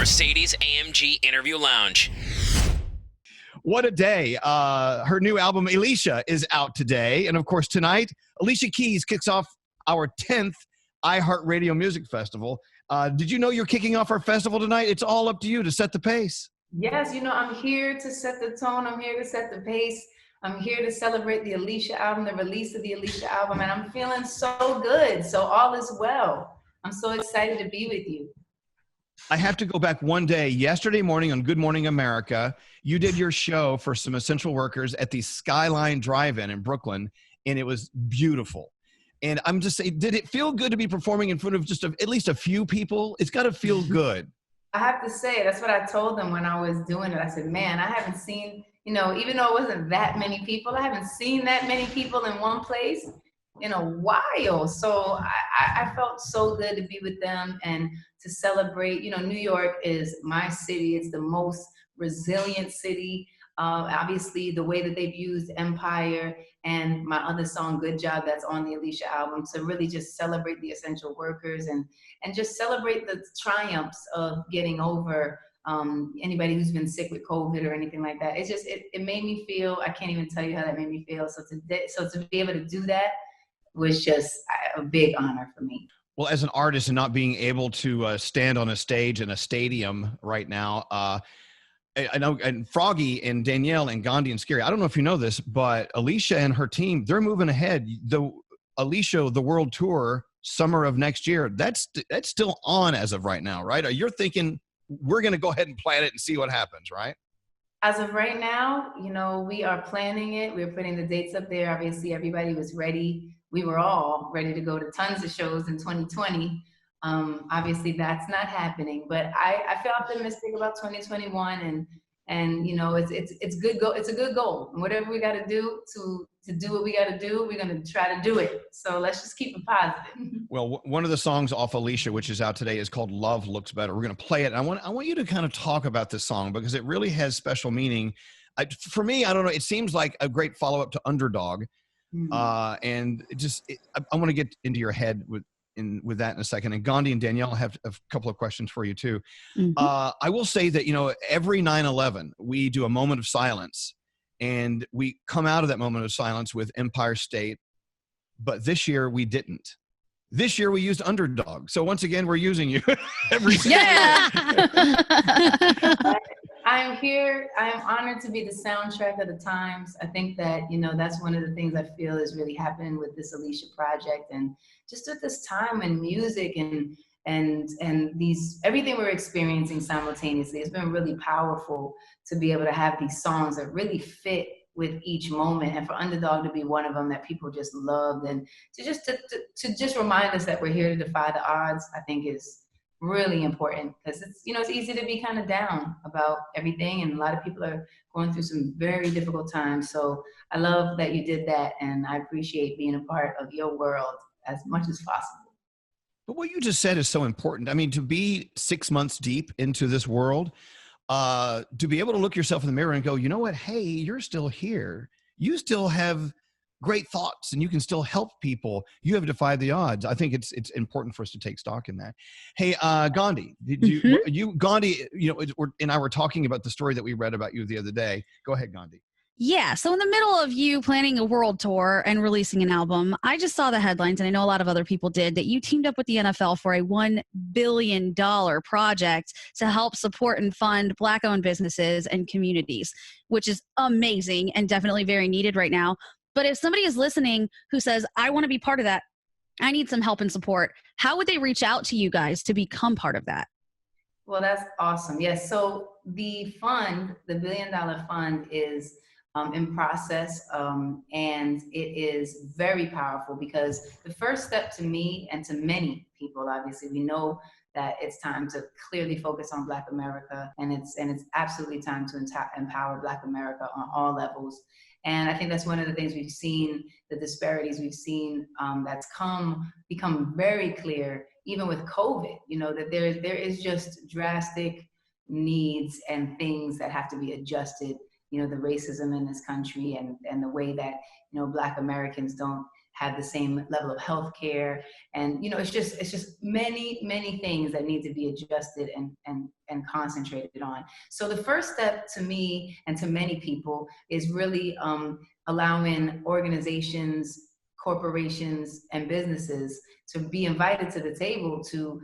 Mercedes-AMG Interview Lounge. What a day. Her new album, Alicia, is out today. And of course, tonight, Alicia Keys kicks off our 10th iHeartRadio Music Festival. Did you know you're kicking off our festival tonight? It's all up to you to set the pace. Yes, I'm here to set the tone. I'm here to set the pace. I'm here to celebrate the Alicia album, the release of the Alicia album, and I'm feeling so good. So all is well. I'm so excited to be with you. I have to go back one day. Yesterday morning on Good Morning America, you did your show for some essential workers at the Skyline Drive-In in Brooklyn, and it was beautiful. And I'm just saying, did it feel good to be performing in front of just at least a few people? It's got to feel good. I have to say, that's what I told them when I was doing it. I said, man, I haven't seen, even though it wasn't that many people, I haven't seen that many people in one place in a while. So I felt so good to be with them and to celebrate. New York is my city. It's the most resilient city. Obviously, the way that they've used Empire and my other song, Good Job, that's on the Alicia album, to really just celebrate the essential workers and just celebrate the triumphs of getting over anybody who's been sick with COVID or anything like that. It's just, it made me feel, I can't even tell you how that made me feel. So to be able to do that was just a big honor for me. Well, as an artist and not being able to stand on a stage in a stadium right now, I know, and Froggy and Danielle and Gandhi and Scary, I don't know if you know this, but Alicia and her team, they're moving ahead. The Alicia, the world tour, summer of next year, that's still on as of right now, right? Or you're thinking we're going to go ahead and plan it and see what happens, right? As of right now, we are planning it. We're putting the dates up there. Obviously, everybody was ready. We were all ready to go to tons of shows in 2020. Obviously that's not happening, but I feel optimistic about 2021 and it's good it's a good goal. And whatever we got to do to do what we got to do, we're going to try to do it. So let's just keep it positive. Well, one of the songs off Alicia, which is out today, is called Love Looks Better. We're going to play it. And I want you to kind of talk about this song because it really has special meaning. For me, I don't know, it seems like a great follow-up to Underdog. And I want to get into your head with that in a second. And Gandhi and Danielle have a couple of questions for you too. I will say that, every 9/11, we do a moment of silence and we come out of that moment of silence with Empire State. But this year we didn't. This year we used Underdog. So once again, we're using you every Yeah. I'm here. I am honored to be the soundtrack of the times. I think that, that's one of the things I feel is really happening with this Alicia project. And just at this time in music and these, everything we're experiencing simultaneously, it's been really powerful to be able to have these songs that really fit with each moment. And for Underdog to be one of them that people just loved, and to just remind us that we're here to defy the odds, I think is really important, because it's easy to be kind of down about everything, and a lot of people are going through some very difficult times. So I love that you did that, and I appreciate being a part of your world as much as possible. But what you just said is so important. I mean, to be 6 months deep into this world, to be able to look yourself in the mirror and go, you know what? Hey, you're still here. You still have great thoughts and you can still help people. You have defied the odds. I think it's important for us to take stock in that. Hey, Gandhi, Gandhi, and I were talking about the story that we read about you the other day. Go ahead, Gandhi. Yeah. So in the middle of you planning a world tour and releasing an album, I just saw the headlines, and I know a lot of other people did, that you teamed up with the NFL for a $1 billion project to help support and fund Black-owned businesses and communities, which is amazing and definitely very needed right now. But if somebody is listening who says, I want to be part of that, I need some help and support, how would they reach out to you guys to become part of that? Well, that's awesome. Yes. So the fund, the $1 billion fund, is in process, and it is very powerful, because the first step to me and to many people, obviously, we know that it's time to clearly focus on Black America, and it's absolutely time to empower Black America on all levels. And I think that's one of the things we've seen, the disparities we've seen, that's become very clear, even with COVID, that there is just drastic needs and things that have to be adjusted. The racism in this country and the way that, Black Americans don't have the same level of health care. And, it's just many things that need to be adjusted and concentrated on. So the first step to me and to many people is really allowing organizations, corporations, and businesses to be invited to the table to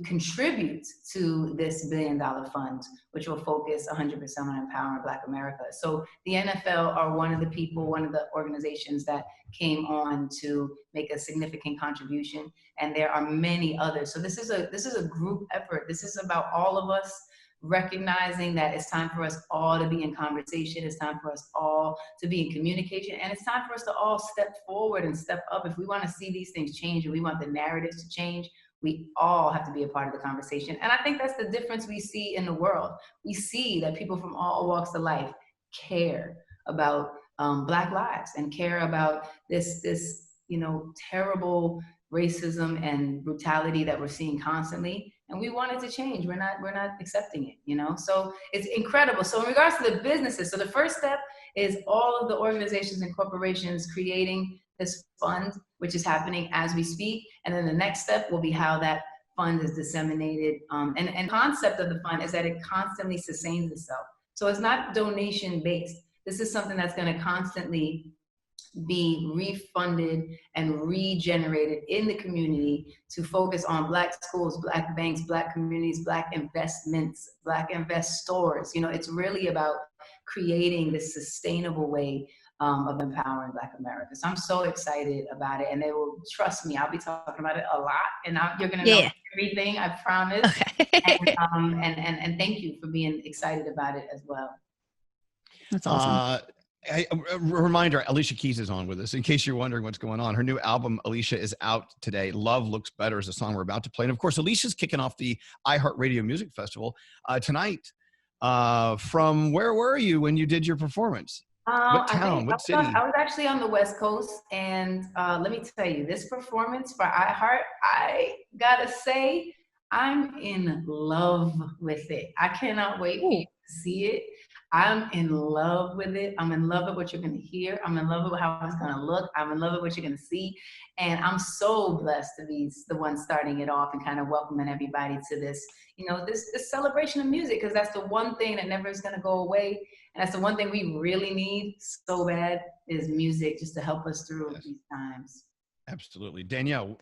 contribute to this $1 billion fund, which will focus 100% on empowering Black America. So the NFL are one of the organizations that came on to make a significant contribution, and there are many others. So this is a group effort. This is about all of us recognizing that it's time for us all to be in conversation. It's time for us all to be in communication. And it's time for us to all step forward and step up. If we want to see these things change and we want the narratives to change, we all have to be a part of the conversation. And I think that's the difference we see in the world. We see that people from all walks of life care about Black lives and care about this terrible racism and brutality that we're seeing constantly. And we want it to change. We're not accepting it, So it's incredible. So in regards to the businesses, so the first step is all of the organizations and corporations creating this fund, which is happening as we speak. And then the next step will be how that fund is disseminated. And concept of the fund is that it constantly sustains itself. So it's not donation based. This is something that's going to constantly be refunded and regenerated in the community to focus on Black schools, Black banks, Black communities, Black investments, Black investors. It's really about creating this sustainable way of empowering Black America. So I'm so excited about it, and they will trust me. I'll be talking about it a lot, and you're going to know everything, I promise. Okay. And thank you for being excited about it as well. That's awesome. A reminder, Alicia Keys is on with us. In case you're wondering what's going on, her new album, Alicia, is out today. Love Looks Better is the song we're about to play. And of course, Alicia's kicking off the iHeartRadio Music Festival tonight. From where were you when you did your performance? What town? What city? I was actually on the West Coast. And let me tell you, this performance for iHeart, I gotta say, I'm in love with it. I cannot wait for you to see it. I'm in love with it. I'm in love with what you're going to hear. I'm in love with how it's going to look. I'm in love with what you're going to see. And I'm so blessed to be the one starting it off and kind of welcoming everybody to this, this celebration of music, because that's the one thing that never is going to go away. And that's the one thing we really need so bad is music, just to help us through these times. Absolutely. Danielle,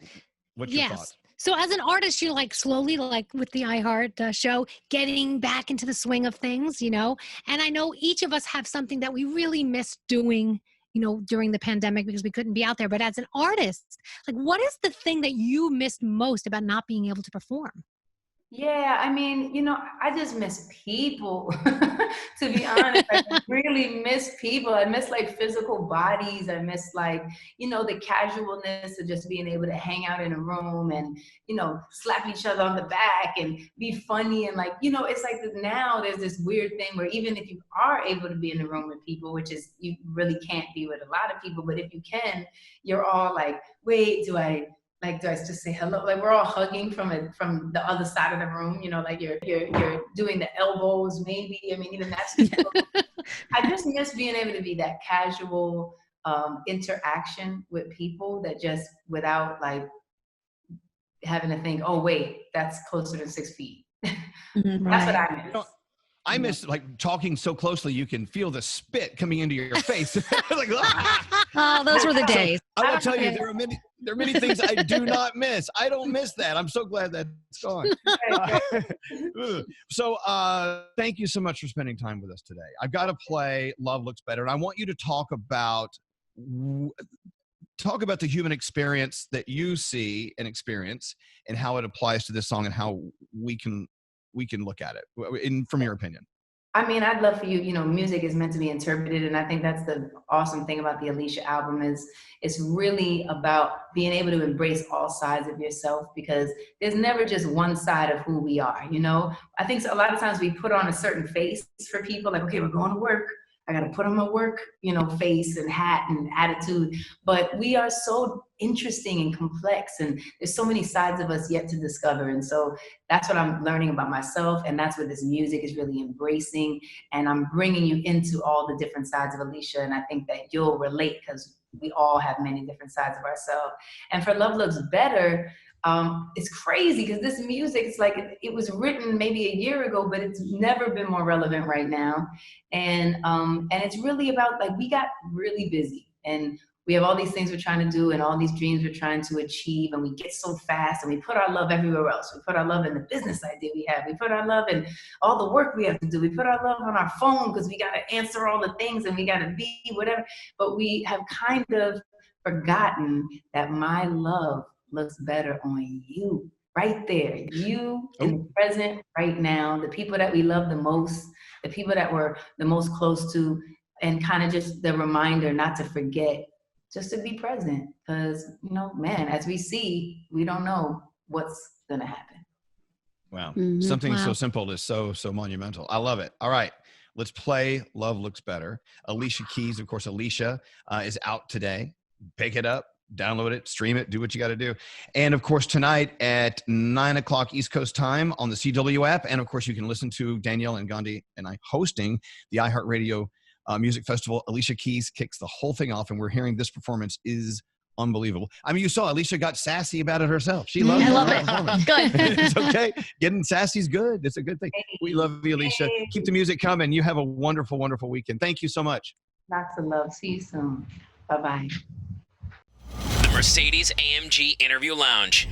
what's your thought? So as an artist, you're slowly, with the iHeart show, getting back into the swing of things, and I know each of us have something that we really missed doing, during the pandemic because we couldn't be out there. But as an artist, what is the thing that you missed most about not being able to perform? Yeah, I mean, I just miss people, to be honest. I really miss people. I miss physical bodies. I miss the casualness of just being able to hang out in a room and, slap each other on the back and be funny. And it's now there's this weird thing where even if you are able to be in the room with people, which is you really can't be with a lot of people, but if you can, you're all wait, do I just say hello? We're all hugging from the other side of the room, you're doing the elbows maybe. I mean, even that's I just miss being able to be that casual interaction with people that just without having to think, oh wait, that's closer to 6 feet. Mm-hmm. That's what I miss. I miss talking so closely you can feel the spit coming into your face. Oh, those were the days. I will tell you, there are many things I do not miss. I don't miss that. I'm so glad that's gone. So thank you so much for spending time with us today. I've got to play Love Looks Better, and I want you to talk about the human experience that you see and experience and how it applies to this song and how we can look at it from your opinion. I mean, I'd love for you, music is meant to be interpreted. And I think that's the awesome thing about the Alicia album is it's really about being able to embrace all sides of yourself, because there's never just one side of who we are. I think a lot of times we put on a certain face for people, okay, we're going to work. I got to put on my work, face and hat and attitude. But we are so interesting and complex, and there's so many sides of us yet to discover. And so that's what I'm learning about myself, and that's what this music is really embracing. And I'm bringing you into all the different sides of Alicia, and I think that you'll relate because we all have many different sides of ourselves. And for Love Looks Better, it's crazy because this music, it's like it was written maybe a year ago, but it's never been more relevant right now. And it's really about, like, we got really busy and we have all these things we're trying to do and all these dreams we're trying to achieve, and we get so fast and we put our love everywhere else. We put our love in the business idea we have. We put our love in all the work we have to do. We put our love on our phone because we got to answer all the things and we got to be whatever. But we have kind of forgotten that my love looks better on you, right there. You in the present right now, the people that we love the most, the people that we're the most close to, and kind of just the reminder not to forget, just to be present. Because, man, as we see, we don't know what's going to happen. Wow. Something so simple is so monumental. I love it. All right. Let's play Love Looks Better. Alicia Keys, of course, Alicia is out today. Pick it up. Download it, stream it, do what you got to do. And of course, tonight at 9:00 East Coast time on the CW app. And of course, you can listen to Danielle and Gandhi and I hosting the iHeartRadio Music Festival. Alicia Keys kicks the whole thing off, and we're hearing this performance is unbelievable. I mean, you saw Alicia got sassy about it herself. She loves it. I love it. Good. It's okay. Getting sassy is good. It's a good thing. We love you, Alicia. Keep the music coming. You have a wonderful, wonderful weekend. Thank you so much. Lots of love. See you soon. Bye-bye. Mercedes AMG Interview Lounge.